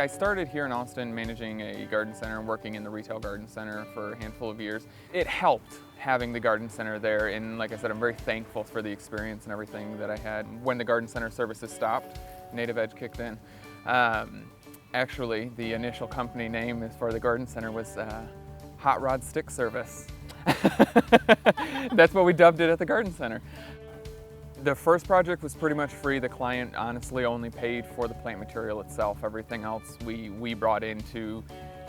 I started here in Austin managing a garden center and working in the retail garden center for a handful of years. It helped having the garden center there, and like I said, I'm very thankful for the experience and everything that I had. When the garden center services stopped, Native Edge kicked in. Actually, the initial company name for the garden center was Hot Rod Stick Service. That's what we dubbed it at the garden center. The first project was pretty much free. The client honestly only paid for the plant material itself. Everything else we brought in to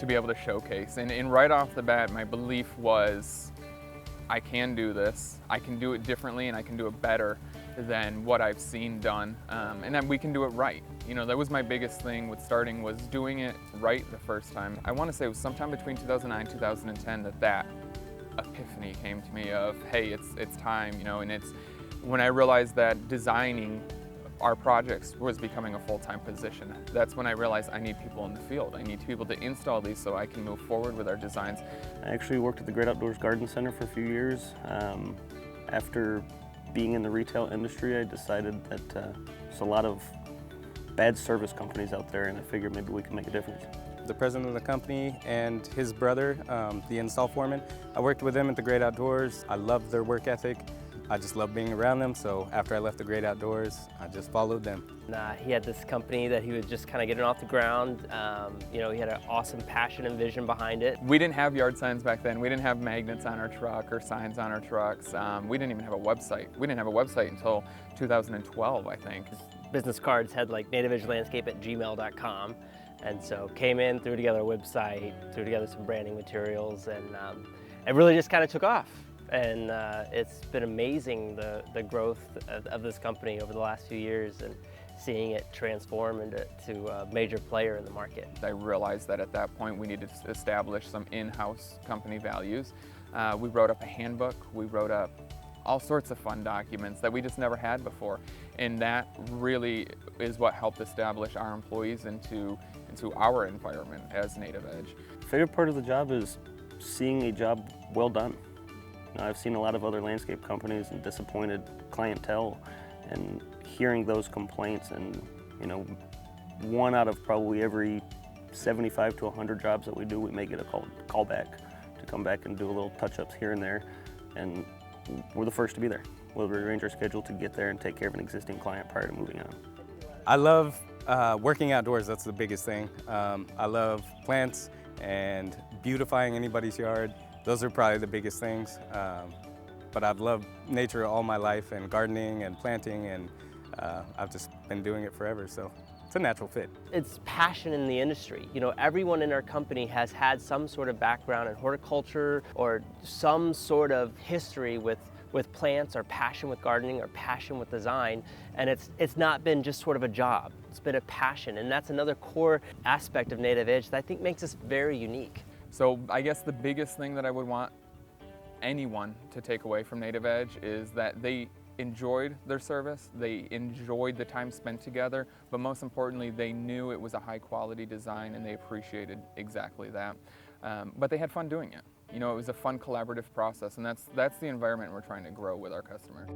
be able to showcase. And right off the bat, my belief was, I can do this. I can do it differently, and I can do it better than what I've seen done. And then we can do it right. You know, that was my biggest thing with starting, was doing it right the first time. I want to say it was sometime between 2009 and 2010 that epiphany came to me of, hey, it's time, you know, and it's when I realized that designing our projects was becoming a full-time position. That's when I realized I need people in the field. I need people to install these so I can move forward with our designs. I actually worked at the Great Outdoors Garden Center for a few years. After being in the retail industry, I decided that there's a lot of bad service companies out there, and I figured maybe we could make a difference. The president of the company and his brother, the install foreman, I worked with them at the Great Outdoors. I loved their work ethic. I just loved being around them, so after I left the Great Outdoors, I just followed them. He had this company that he was just kind of getting off the ground. You know, he had an awesome passion and vision behind it. We didn't have yard signs back then. We didn't have magnets on our truck or signs on our trucks. We didn't even have a website. We didn't have a website until 2012, I think. Business cards had like nativeedgelandscape@gmail.com. And so came in, threw together a website, threw together some branding materials, and it really just kind of took off. And it's been amazing, the growth of this company over the last few years, and seeing it transform into a major player in the market. I realized that at that point we needed to establish some in-house company values. We wrote up a handbook, we wrote up all sorts of fun documents that we just never had before. And that really is what helped establish our employees into our environment as Native Edge. Favorite part of the job is seeing a job well done. I've seen a lot of other landscape companies and disappointed clientele, and hearing those complaints, and you know, one out of probably every 75 to 100 jobs that we do, we may get a call back to come back and do a little touch-ups here and there, and we're the first to be there. We'll rearrange our schedule to get there and take care of an existing client prior to moving on. I love working outdoors. That's the biggest thing. I love plants and beautifying anybody's yard. Those are probably the biggest things. But I've loved nature all my life, and gardening and planting, and I've just been doing it forever, so it's a natural fit. It's passion in the industry. You know, everyone in our company has had some sort of background in horticulture or some sort of history with plants, or passion with gardening, or passion with design, and it's not been just sort of a job. It's been a passion, and that's another core aspect of Native Edge that I think makes us very unique. So I guess the biggest thing that I would want anyone to take away from Native Edge is that they enjoyed their service, they enjoyed the time spent together, but most importantly, they knew it was a high quality design, and they appreciated exactly that. But they had fun doing it. You know, it was a fun collaborative process, and that's the environment we're trying to grow with our customers.